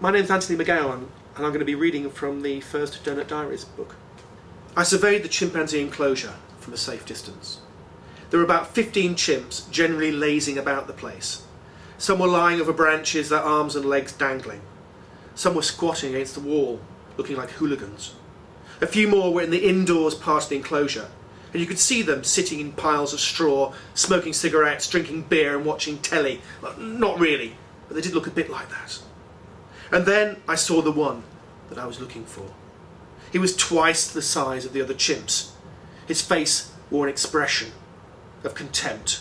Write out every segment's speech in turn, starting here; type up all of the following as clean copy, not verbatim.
My name's Anthony McGowan, and I'm going to be reading from the first Donut Diaries book. I surveyed the chimpanzee enclosure from a safe distance. There were about 15 chimps generally lazing about the place. Some were lying over branches, their arms and legs dangling. Some were squatting against the wall, looking like hooligans. A few more were in the indoors part of the enclosure, and you could see them sitting in piles of straw, smoking cigarettes, drinking beer and watching telly. Well, not really, but they did look a bit like that. And then I saw the one that I was looking for. He was twice the size of the other chimps. His face wore an expression of contempt,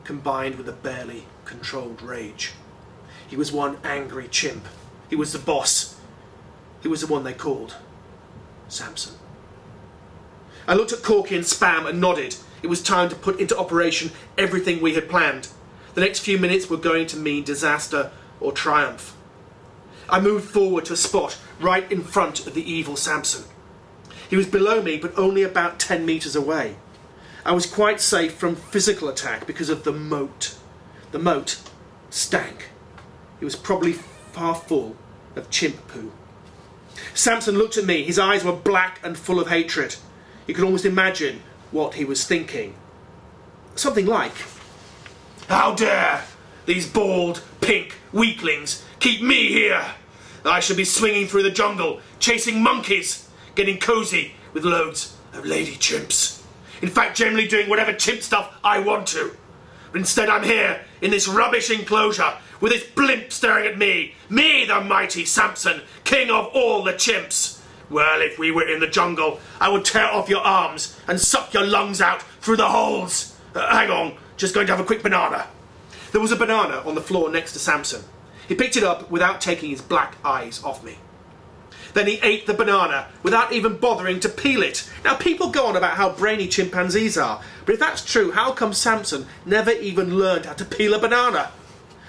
combined with a barely controlled rage. He was one angry chimp. He was the boss. He was the one they called Samson. I looked at Corky and Spam and nodded. It was time to put into operation everything we had planned. The next few minutes were going to mean disaster or triumph. I moved forward to a spot right in front of the evil Samson. He was below me, but only about 10 meters away. I was quite safe from physical attack because of the moat. The moat stank. It was probably half full of chimp poo. Samson looked at me. His eyes were black and full of hatred. You could almost imagine what he was thinking. Something like, "How dare these bald, pink weaklings keep me here? I should be swinging through the jungle, chasing monkeys, getting cozy with loads of lady chimps. In fact, generally doing whatever chimp stuff I want to. But instead I'm here in this rubbish enclosure with this blimp staring at me. Me, the mighty Samson, king of all the chimps. Well, if we were in the jungle, I would tear off your arms and suck your lungs out through the holes. Hang on, just going to have a quick banana." There was a banana on the floor next to Samson. He picked it up without taking his black eyes off me. Then he ate the banana without even bothering to peel it. Now, people go on about how brainy chimpanzees are, but if that's true, how come Samson never even learned how to peel a banana?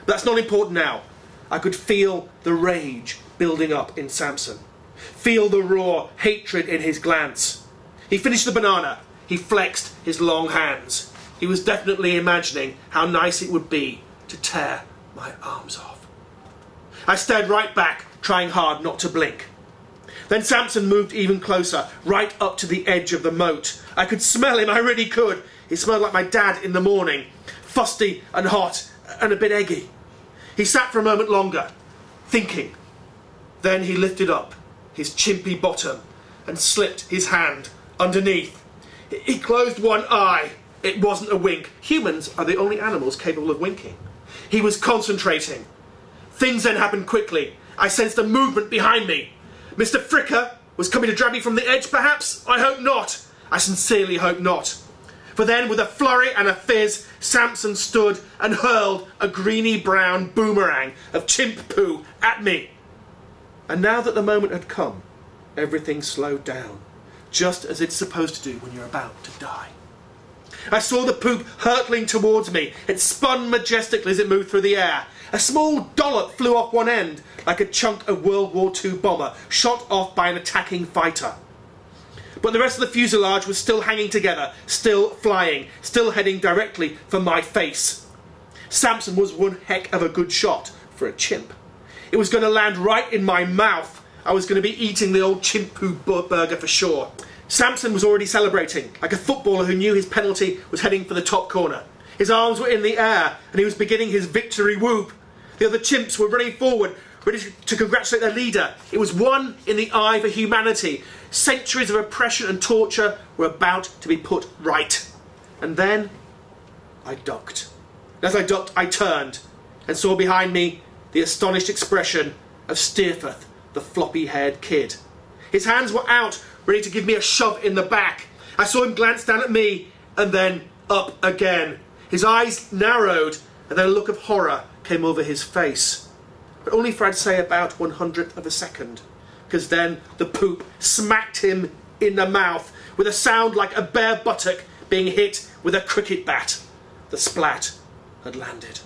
But that's not important now. I could feel the rage building up in Samson. Feel the raw hatred in his glance. He finished the banana. He flexed his long hands. He was definitely imagining how nice it would be to tear my arms off. I stared right back, trying hard not to blink. Then Samson moved even closer, right up to the edge of the moat. I could smell him, I really could. He smelled like my dad in the morning, fusty and hot and a bit eggy. He sat for a moment longer, thinking. Then he lifted up his chimpy bottom and slipped his hand underneath. He closed one eye. It wasn't a wink. Humans are the only animals capable of winking. He was concentrating. Things then happened quickly. I sensed a movement behind me. Mr. Fricker was coming to drag me from the edge, perhaps? I hope not. I sincerely hope not. For then, with a flurry and a fizz, Samson stood and hurled a greeny-brown boomerang of chimp poo at me. And now that the moment had come, everything slowed down, just as it's supposed to do when you're about to die. I saw the poop hurtling towards me. It spun majestically as it moved through the air. A small dollop flew off one end, like a chunk of World War II bomber, shot off by an attacking fighter. But the rest of the fuselage was still hanging together, still flying, still heading directly for my face. Samson was one heck of a good shot for a chimp. It was going to land right in my mouth. I was going to be eating the old chimp poo burger for sure. Samson was already celebrating, like a footballer who knew his penalty was heading for the top corner. His arms were in the air, and he was beginning his victory whoop. The other chimps were running forward, ready to congratulate their leader. It was one in the eye for humanity. Centuries of oppression and torture were about to be put right. And then I ducked. As I ducked, I turned and saw behind me the astonished expression of Steerforth, the floppy-haired kid. His hands were out, ready to give me a shove in the back. I saw him glance down at me and then up again. His eyes narrowed and then a look of horror came over his face. But only for, I'd say, about 1/100th of a second, because then the poop smacked him in the mouth with a sound like a bare buttock being hit with a cricket bat. The splat had landed.